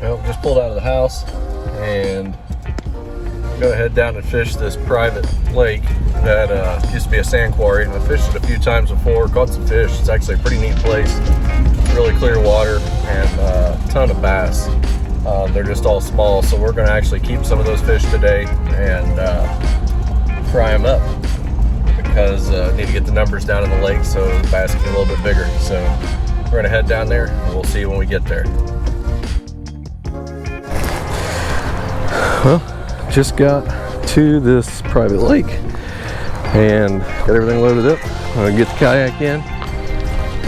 Well, just pulled out of the house and gonna head down and fish this private lake that used to be a sand quarry. I've fished it a few times before, caught some fish. It's actually a pretty neat place. Really clear water and a ton of bass. They're just all small, so we're gonna actually keep some of those fish today and fry them up because I need to get the numbers down in the lake so the bass can get a little bit bigger. So we're gonna head down there and we'll see you when we get there. Well, just got to this private lake and got everything loaded up. I'm gonna get the kayak in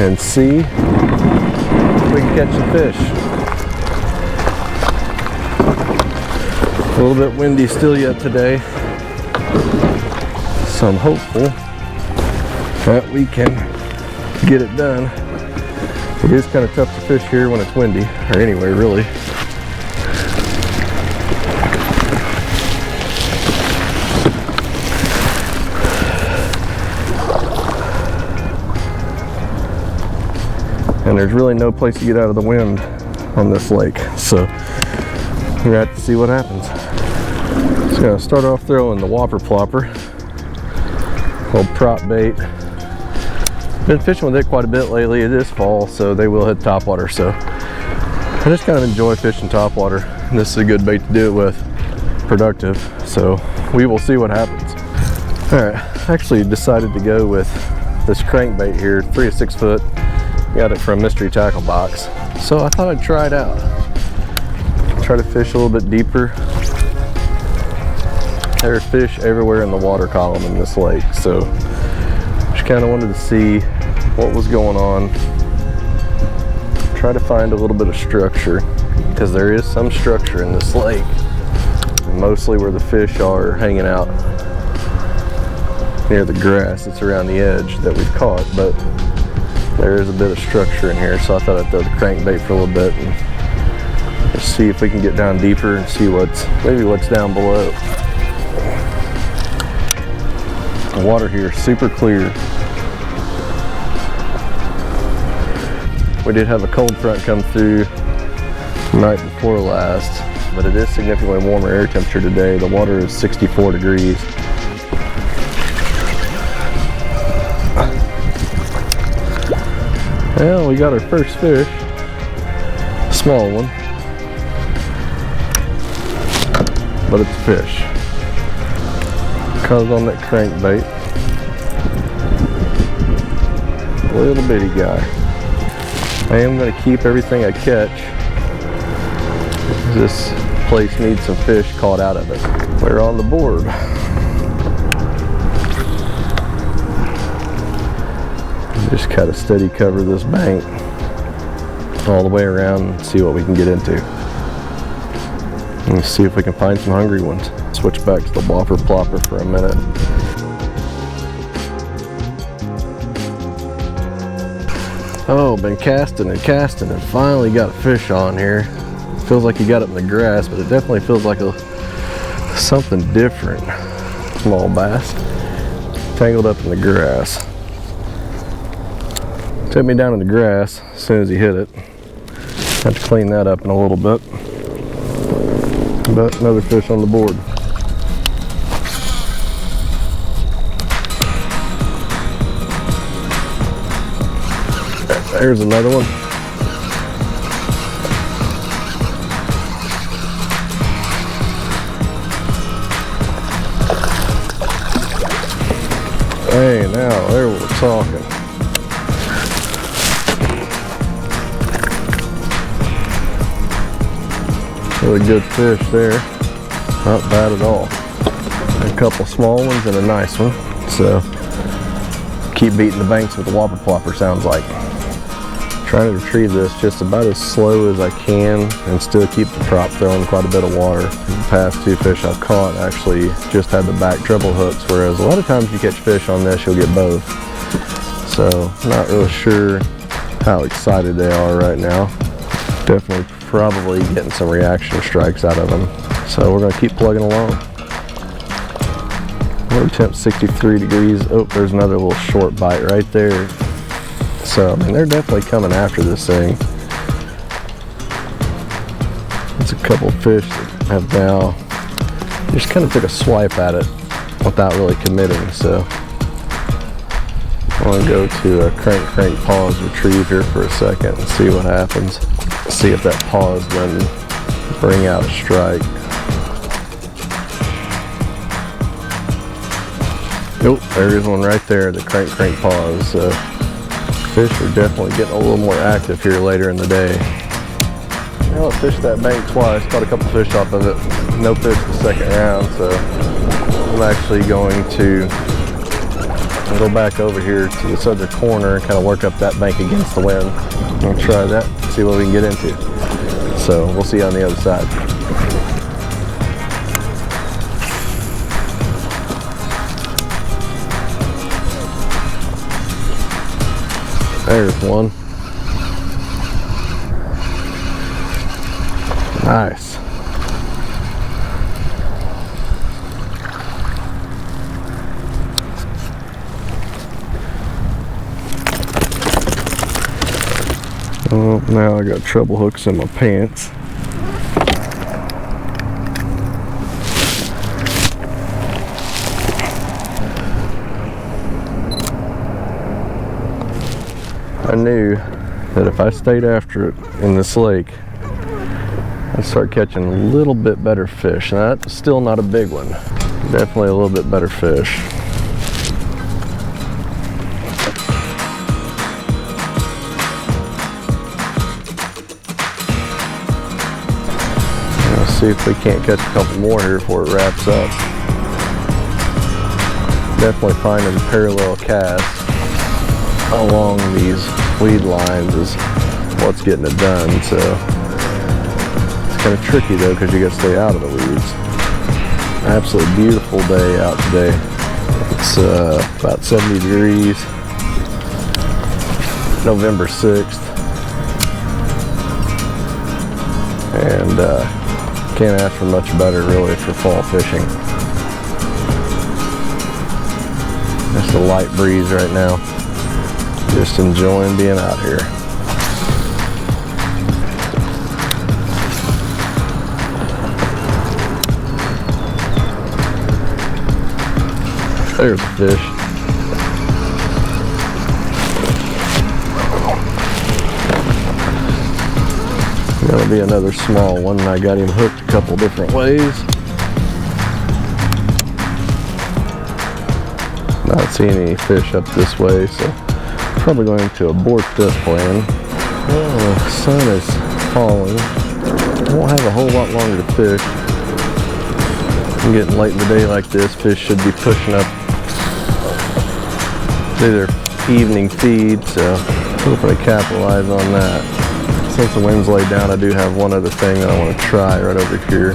and see if we can catch some fish. A little bit windy still yet today, so I'm hopeful that we can get it done. It is kind of tough to fish here when it's windy, or anyway, really. And there's really no place to get out of the wind on this lake, so we're gonna have to see what happens. Just gonna start off throwing the Whopper Plopper, old prop bait. Been fishing with it quite a bit lately. It is fall, so they will hit topwater. So I just kind of enjoy fishing topwater. This is a good bait to do it with, productive. So we will see what happens. All right, actually decided to go with this crankbait here, 3 to 6 foot. Got it from Mystery Tackle Box. So I thought I'd try it out. Try to fish a little bit deeper. There's fish everywhere in the water column in this lake, so just kind of wanted to see what was going on. Try to find a little bit of structure, because there is some structure in this lake, mostly where the fish are hanging out near the grass that's around the edge that we've caught, but there is a bit of structure in here, so I thought I'd throw the crankbait for a little bit and just see if we can get down deeper and see maybe what's down below. The water here is super clear. We did have a cold front come through the night before last, but it is significantly warmer air temperature today. The water is 64 degrees. Well, we got our first fish, small one, but it's a fish. Caught on that crankbait, little bitty guy. I am going to keep everything I catch. This place needs some fish caught out of it. We're on the board. Just kind of steady cover this bank all the way around and see what we can get into. Let's see if we can find some hungry ones. Switch back to the Whopper Plopper for a minute. Oh, been casting and finally got a fish on here. Feels like he got up in the grass, but it definitely feels like something different. Small bass, tangled up in the grass. Took me down in the grass as soon as he hit it. Have to clean that up in a little bit. But another fish on the board. There's another one. Hey, now there we're talking. Really good fish there. Not bad at all. A couple small ones and a nice one. So keep beating the banks with the Whopper Plopper, sounds like. Trying to retrieve this just about as slow as I can and still keep the prop throwing quite a bit of water. The past 2 fish I've caught actually just had the back treble hooks, whereas a lot of times you catch fish on this, you'll get both. So not really sure how excited they are right now. Definitely probably getting some reaction strikes out of them. So we're gonna keep plugging along. Water temp 63 degrees. Oh, there's another little short bite right there. So, I mean, they're definitely coming after this thing. It's a couple of fish that have now just kind of took a swipe at it without really committing. So I'm going to go to a crank pause retrieve here for a second and see what happens. See if that pause then bring out a strike. Nope, there is one right there, the crank pause. So fish are definitely getting a little more active here later in the day. Well, I fished that bank twice, caught a couple fish off of it. No fish the second round, so I'm actually going to go back over here to this other corner and kind of work up that bank against the wind. I'll try that, see what we can get into. So we'll see you on the other side. There's one. Nice. Oh, now I got treble hooks in my pants. I knew that if I stayed after it in this lake, I'd start catching a little bit better fish. And that's still not a big one. Definitely a little bit better fish. Let's see if we can't catch a couple more here before it wraps up. Definitely finding parallel casts along these weed lines is what's getting it done. So it's kind of tricky though, because you got to stay out of the weeds. Absolutely beautiful day out today. It's about 70 degrees. November 6th. And can't ask for much better really for fall fishing. Just a light breeze right now. Just enjoying being out here. There's a fish. Gonna be another small one. I got him hooked a couple different ways. Not seeing any fish up this way, so probably going to abort this plan. Oh, the sun is falling. Won't have a whole lot longer to fish. I'm getting late in the day like this. Fish should be pushing up to their evening feed, so hopefully capitalize on that. Since the wind's laid down, I do have one other thing that I want to try right over here.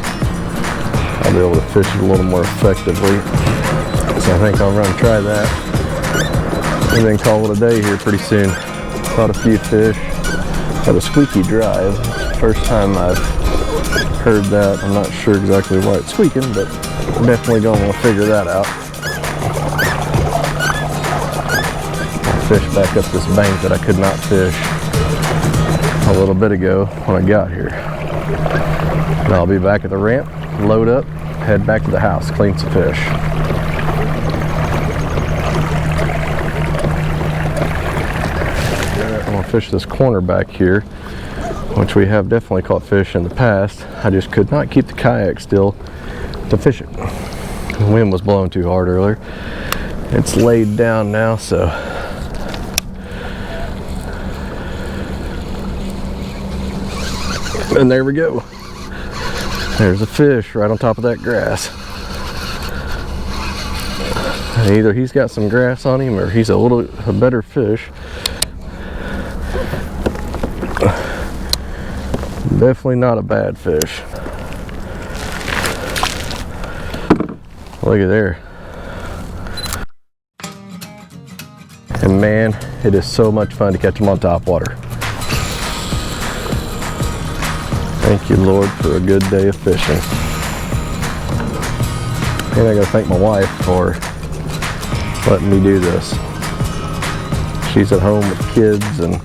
I'll be able to fish it a little more effectively. So I think I'll run and try that. And then call it a day here pretty soon. Caught a few fish. Had a squeaky drive. First time I've heard that. I'm not sure exactly why it's squeaking, but I'm definitely going to want to figure that out. I'll fish back up this bank that I could not fish a little bit ago when I got here. And I'll be back at the ramp, load up, head back to the house, clean some fish. I'm gonna fish this corner back here, which we have definitely caught fish in the past. I just could not keep the kayak still to fish it. The wind was blowing too hard earlier. It's laid down now, so and there we go. There's a fish right on top of that grass. And either he's got some grass on him or he's a better fish. Definitely not a bad fish. Look at there. And man, it is so much fun to catch them on top water. Thank you, Lord, for a good day of fishing. And I gotta thank my wife for letting me do this. She's at home with kids and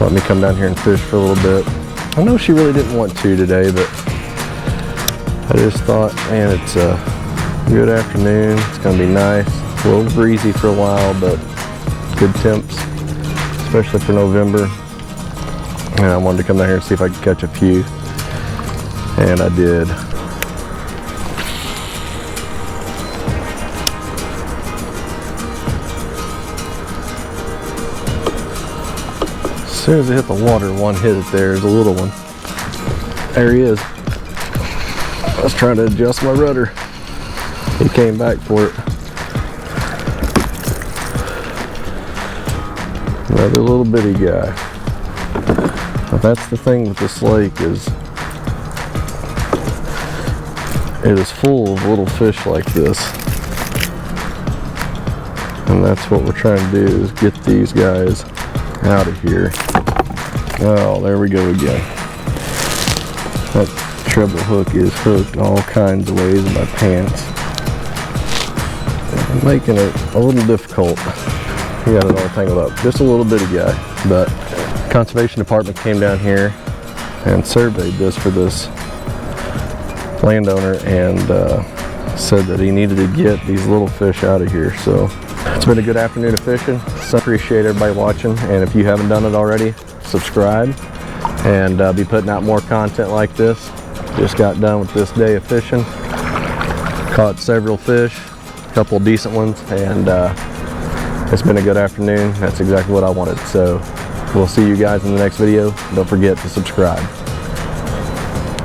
let me come down here and fish for a little bit. I know she really didn't want to today, but I just thought, man, it's a good afternoon. It's gonna be nice. A little breezy for a while, but good temps, especially for November. And I wanted to come down here and see if I could catch a few. And I did. As soon as I hit the water, one hit it there. There's a little one. There he is. I was trying to adjust my rudder. He came back for it. Another little bitty guy. Now that's the thing with this lake, is it is full of little fish like this. And that's what we're trying to do, is get these guys out of here. Oh, there we go again. That treble hook is hooked all kinds of ways in my pants. I'm making it a little difficult. We got it all tangled up. Just a little bitty guy. But Conservation Department came down here and surveyed this for this landowner and said that he needed to get these little fish out of here. So it's been a good afternoon of fishing. So I appreciate everybody watching, and if you haven't done it already, subscribe, and be putting out more content like this. Just got done with this day of fishing. Caught several fish, a couple of decent ones, and it's been a good afternoon. That's exactly what I wanted. So we'll see you guys in the next video. Don't forget to subscribe.